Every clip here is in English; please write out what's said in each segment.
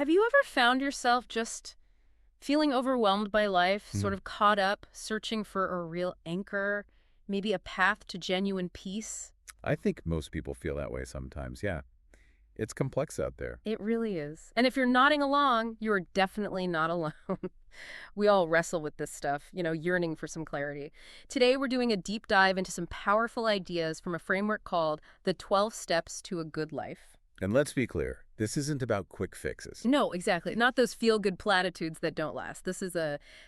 Have you ever found yourself just feeling overwhelmed by life, sort Mm. of caught up, searching for a real anchor, maybe a path to genuine peace? I think most people feel that way sometimes, yeah. It's complex out there. It really is. And if you're nodding along, you're definitely not alone. We all wrestle with this stuff, yearning for some clarity. Today, we're doing a deep dive into some powerful ideas from a framework called the 12 Steps to a Good Life. And let's be clear, this isn't about quick fixes. No, exactly. Not those feel-good platitudes that don't last. This is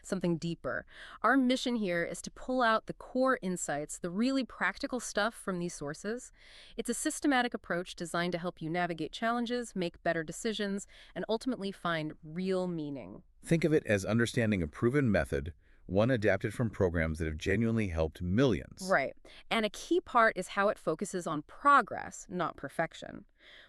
something deeper. Our mission here is to pull out the core insights, the really practical stuff from these sources. It's a systematic approach designed to help you navigate challenges, make better decisions, and ultimately find real meaning. Think of it as understanding a proven method, one adapted from programs that have genuinely helped millions. Right. And a key part is how it focuses on progress, not perfection,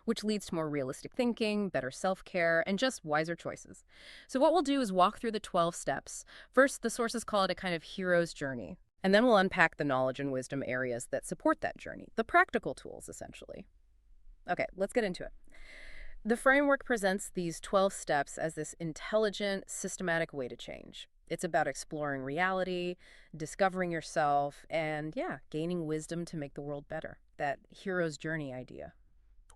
which leads to more realistic thinking, better self-care, and just wiser choices. So what we'll do is walk through the 12 steps. First, the sources call it a kind of hero's journey. And then we'll unpack the knowledge and wisdom areas that support that journey, the practical tools, essentially. Okay, let's get into it. The framework presents these 12 steps as this intelligent, systematic way to change. It's about exploring reality, discovering yourself, and gaining wisdom to make the world better. That hero's journey idea.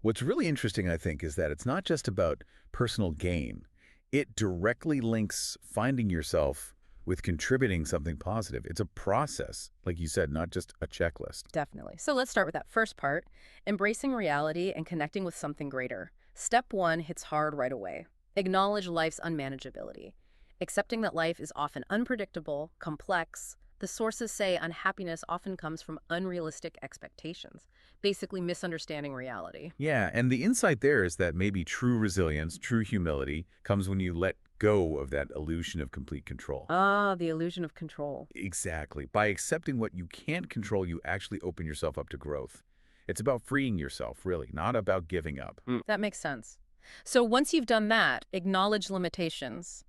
What's really interesting, I think, is that it's not just about personal gain. It directly links finding yourself with contributing something positive. It's a process, like you said, not just a checklist. Definitely. So let's start with that first part, embracing reality and connecting with something greater. Step 1 hits hard right away. Acknowledge life's unmanageability. Accepting that life is often unpredictable, complex. The sources say unhappiness often comes from unrealistic expectations, basically misunderstanding reality. Yeah, and the insight there is that maybe true resilience, true humility, comes when you let go of that illusion of complete control. Ah, the illusion of control. Exactly. By accepting what you can't control, you actually open yourself up to growth. It's about freeing yourself, really, not about giving up. That makes sense. So once you've done that, acknowledge limitations.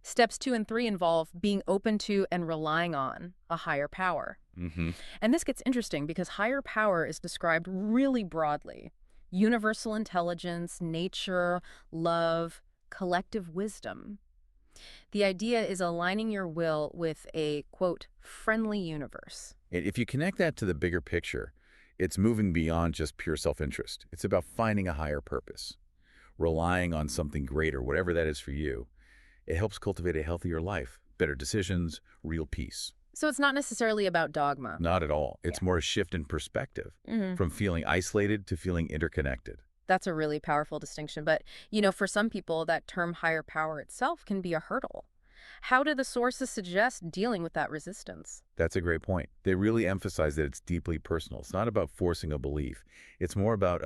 Steps 2 and 3 involve being open to and relying on a higher power. Mm-hmm. And this gets interesting because higher power is described really broadly. Universal intelligence, nature, love, collective wisdom. The idea is aligning your will with a, quote, friendly universe. And if you connect that to the bigger picture, it's moving beyond just pure self-interest. It's about finding a higher purpose, relying on something greater, whatever that is for you. It helps cultivate a healthier life, better decisions, real peace. So it's not necessarily about dogma. Not at all. It's more a shift in perspective, from feeling isolated to feeling interconnected. That's a really powerful distinction. But, for some people, that term higher power itself can be a hurdle. How do the sources suggest dealing with that resistance? That's a great point. They really emphasize that it's deeply personal. It's not about forcing a belief. It's more about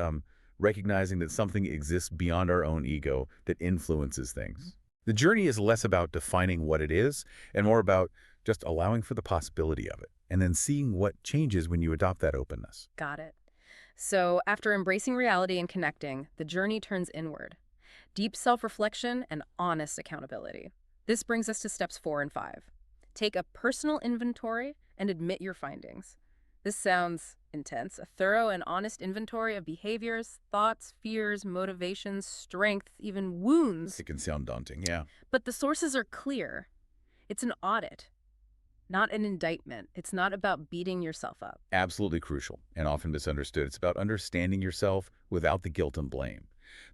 recognizing that something exists beyond our own ego that influences things. The journey is less about defining what it is and more about just allowing for the possibility of it and then seeing what changes when you adopt that openness. Got it. So after embracing reality and connecting, the journey turns inward. Deep self-reflection and honest accountability. This brings us to steps 4 and 5. Take a personal inventory and admit your findings. This sounds intense. A thorough and honest inventory of behaviors, thoughts, fears, motivations, strengths, even wounds. It can sound daunting, yeah. But the sources are clear. It's an audit, not an indictment. It's not about beating yourself up. Absolutely crucial and often misunderstood. It's about understanding yourself without the guilt and blame.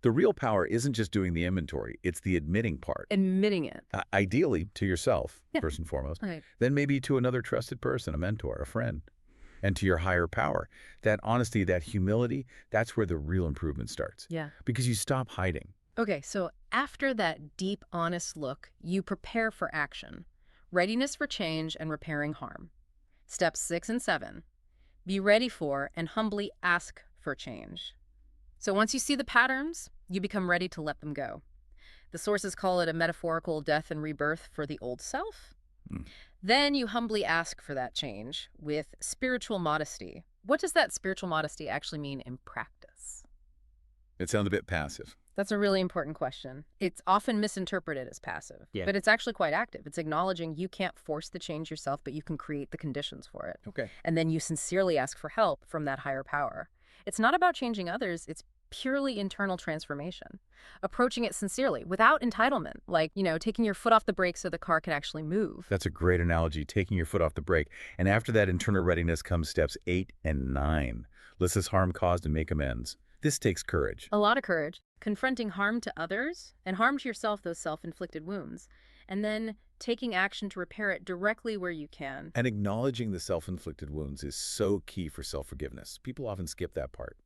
The real power isn't just doing the inventory, it's the admitting part. Admitting it. Ideally to yourself, Yeah. first and foremost, Right. then maybe to another trusted person, a mentor, a friend, and to your higher power. That honesty, that humility, that's where the real improvement starts. Yeah. Because you stop hiding. Okay, so after that deep, honest look, you prepare for action. Readiness for change and repairing harm. Steps 6 and 7. Be ready for and humbly ask for change. So once you see the patterns, you become ready to let them go. The sources call it a metaphorical death and rebirth for the old self. Then you humbly ask for that change with spiritual modesty. What does that spiritual modesty actually mean in practice? It sounds a bit passive. That's a really important question. It's often misinterpreted as passive, but it's actually quite active. It's acknowledging you can't force the change yourself, but you can create the conditions for it. Okay. And then you sincerely ask for help from that higher power. It's not about changing others, it's purely internal transformation. Approaching it sincerely, without entitlement, like, taking your foot off the brake so the car can actually move. That's a great analogy, taking your foot off the brake. And after that internal readiness comes steps 8 and 9. List this harm caused and make amends. This takes courage. A lot of courage, confronting harm to others and harm to yourself, those self-inflicted wounds, and then taking action to repair it directly where you can. And acknowledging the self-inflicted wounds is so key for self-forgiveness. People often skip that part.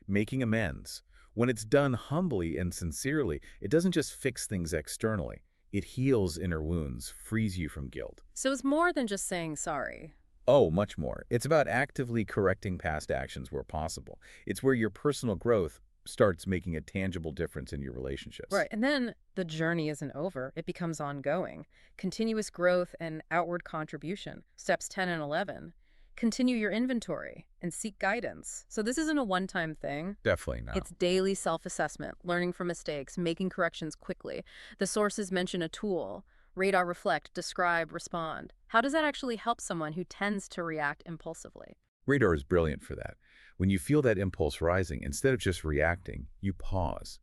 Making amends. When it's done humbly and sincerely, it doesn't just fix things externally. It heals inner wounds, frees you from guilt. So it's more than just saying sorry. Oh, much more. It's about actively correcting past actions where possible. It's where your personal growth starts making a tangible difference in your relationships. Right. And then the journey isn't over. It becomes ongoing. Continuous growth and outward contribution. Steps 10 and 11. Continue your inventory and seek guidance. So this isn't a one-time thing. Definitely not. It's daily self-assessment, learning from mistakes, making corrections quickly. The sources mention a tool. Radar, reflect, describe, respond. How does that actually help someone who tends to react impulsively? Radar is brilliant for that. When you feel that impulse rising, instead of just reacting, you pause.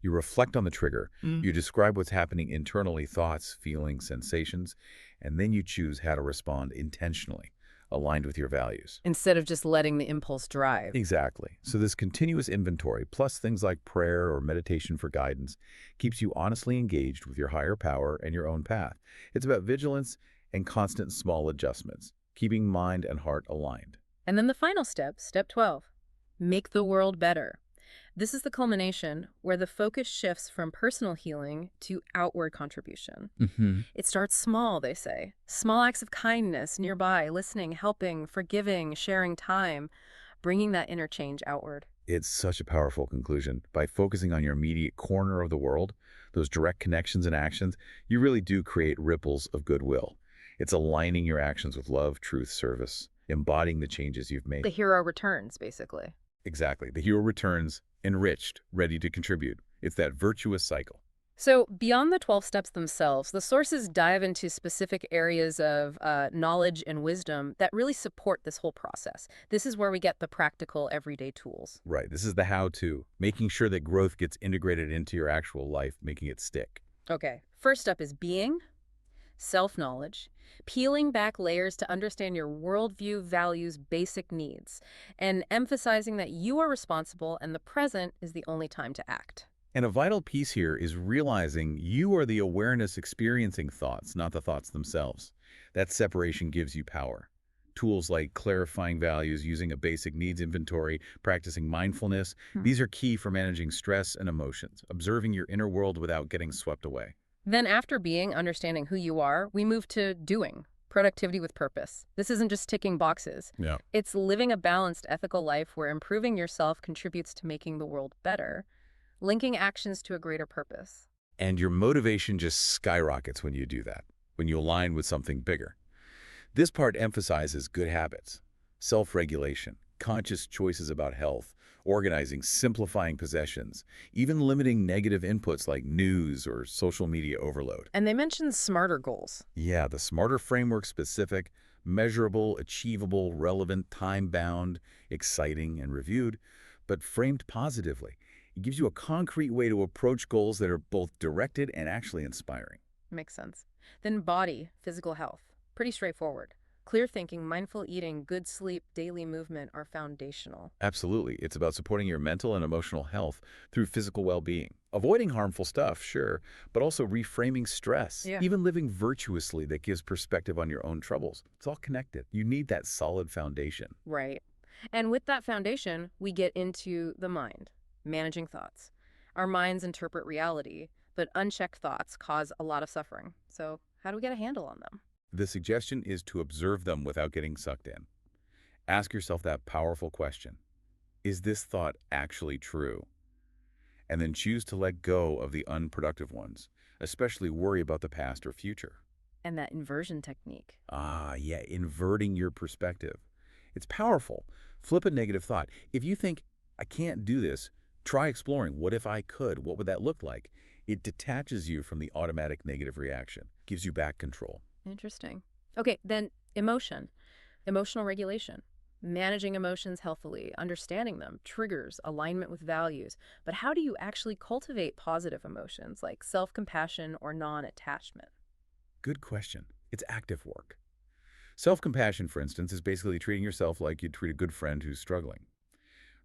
You reflect on the trigger. You describe what's happening internally, thoughts, feelings, sensations, and then you choose how to respond intentionally, aligned with your values. Instead of just letting the impulse drive. Exactly. So this continuous inventory, plus things like prayer or meditation for guidance, keeps you honestly engaged with your higher power and your own path. It's about vigilance and constant small adjustments, keeping mind and heart aligned. And then the final step, step 12, make the world better. This is the culmination where the focus shifts from personal healing to outward contribution. It starts small, they say. Small acts of kindness nearby, listening, helping, forgiving, sharing time, bringing that inner change outward. It's such a powerful conclusion. By focusing on your immediate corner of the world, those direct connections and actions, you really do create ripples of goodwill. It's aligning your actions with love, truth, service, embodying the changes you've made. The hero returns, basically. Exactly. The hero returns, enriched, ready to contribute. It's that virtuous cycle. So beyond the 12 steps themselves, the sources dive into specific areas of knowledge and wisdom that really support this whole process. This is where we get the practical, everyday tools. Right. This is the how-to, making sure that growth gets integrated into your actual life, making it stick. Okay. First up is being, self-knowledge, peeling back layers to understand your worldview, values, basic needs, and emphasizing that you are responsible and the present is the only time to act. And a vital piece here is realizing you are the awareness experiencing thoughts, not the thoughts themselves. That separation gives you power. Tools like clarifying values, using a basic needs inventory, practicing mindfulness, these are key for managing stress and emotions, observing your inner world without getting swept away. Then after being, understanding who you are, we move to doing, productivity with purpose. This isn't just ticking boxes. Yeah. It's living a balanced, ethical life where improving yourself contributes to making the world better, linking actions to a greater purpose. And your motivation just skyrockets when you do that, when you align with something bigger. This part emphasizes good habits, self-regulation, conscious choices about health, organizing, simplifying possessions, even limiting negative inputs like news or social media overload. And they mention smarter goals. Yeah, the smarter framework specific, measurable, achievable, relevant, time-bound, exciting, and reviewed, but framed positively. It gives you a concrete way to approach goals that are both directed and actually inspiring. Makes sense. Then body, physical health. Pretty straightforward. Clear thinking, mindful eating, good sleep, daily movement are foundational. Absolutely. It's about supporting your mental and emotional health through physical well-being. Avoiding harmful stuff, sure, but also reframing stress. Yeah. Even living virtuously that gives perspective on your own troubles. It's all connected. You need that solid foundation. Right. And with that foundation, we get into the mind, managing thoughts. Our minds interpret reality, but unchecked thoughts cause a lot of suffering. So how do we get a handle on them? The suggestion is to observe them without getting sucked in. Ask yourself that powerful question. Is this thought actually true? And then choose to let go of the unproductive ones, especially worry about the past or future. And that inversion technique. Ah, yeah, inverting your perspective. It's powerful. Flip a negative thought. If you think, I can't do this, try exploring, what if I could? What would that look like? It detaches you from the automatic negative reaction, gives you back control. Interesting. Okay, then emotion, emotional regulation. Managing emotions healthily, understanding them, triggers, alignment with values. But how do you actually cultivate positive emotions like self-compassion or non-attachment? Good question. It's active work. Self-compassion, for instance, is basically treating yourself like you'd treat a good friend who's struggling.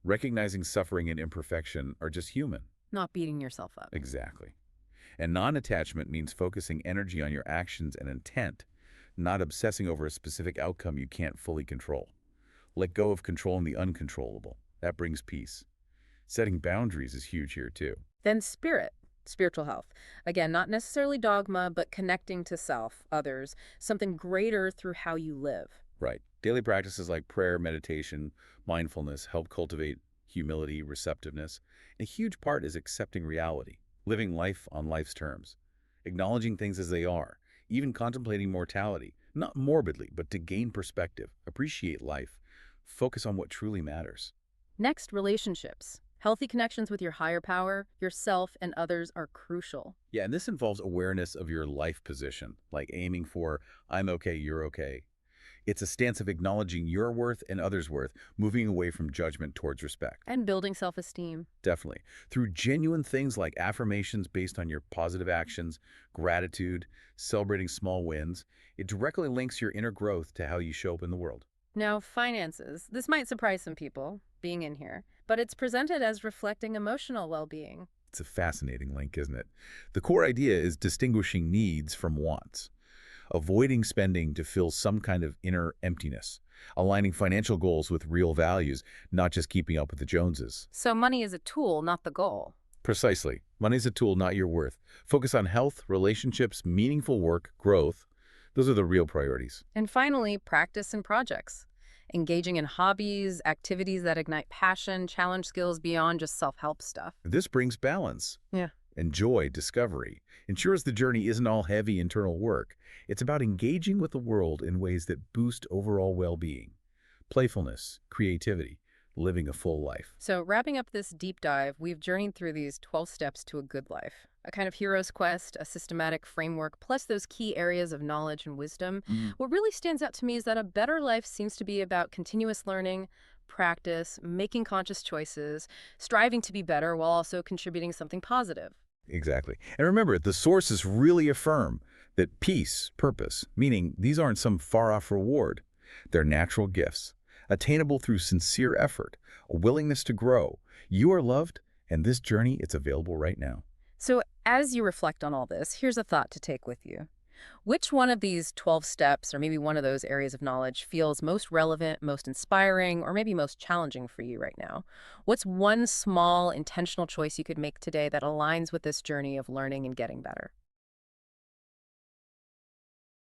Recognizing suffering and imperfection are just human. Not beating yourself up. Exactly. And non-attachment means focusing energy on your actions and intent, not obsessing over a specific outcome you can't fully control. Let go of controlling the uncontrollable. That brings peace. Setting boundaries is huge here, too. Then spirit, spiritual health. Again, not necessarily dogma, but connecting to self, others, something greater through how you live. Right. Daily practices like prayer, meditation, mindfulness help cultivate humility, receptiveness. And a huge part is accepting reality, living life on life's terms, acknowledging things as they are, even contemplating mortality, not morbidly, but to gain perspective, appreciate life, focus on what truly matters. Next, relationships. Healthy connections with your higher power, yourself, and others are crucial. Yeah, and this involves awareness of your life position, like aiming for, I'm okay, you're okay. It's a stance of acknowledging your worth and others' worth, moving away from judgment towards respect. And building self-esteem. Definitely. Through genuine things like affirmations based on your positive actions, gratitude, celebrating small wins, it directly links your inner growth to how you show up in the world. Now, finances. This might surprise some people, being in here, but it's presented as reflecting emotional well-being. It's a fascinating link, isn't it? The core idea is distinguishing needs from wants, avoiding spending to fill some kind of inner emptiness, aligning financial goals with real values, not just keeping up with the Joneses. So money is a tool, not the goal. Precisely. Money's a tool, not your worth. Focus on health, relationships, meaningful work, growth. Those are the real priorities. And finally, practice and projects. Engaging in hobbies, activities that ignite passion, challenge skills beyond just self-help stuff. This brings balance Yeah. and joy, discovery. Ensures the journey isn't all heavy internal work. It's about engaging with the world in ways that boost overall well-being. Playfulness, creativity, living a full life. So wrapping up this deep dive, we've journeyed through these 12 steps to a good life. A kind of hero's quest, a systematic framework, plus those key areas of knowledge and wisdom. What really stands out to me is that a better life seems to be about continuous learning, practice, making conscious choices, striving to be better while also contributing something positive. Exactly. And remember, the sources really affirm that peace, purpose, meaning these aren't some far-off reward. They're natural gifts, attainable through sincere effort, a willingness to grow. You are loved, and this journey, it's available right now. So as you reflect on all this, here's a thought to take with you. Which one of these 12 steps, or maybe one of those areas of knowledge, feels most relevant, most inspiring, or maybe most challenging for you right now? What's one small, intentional choice you could make today that aligns with this journey of learning and getting better?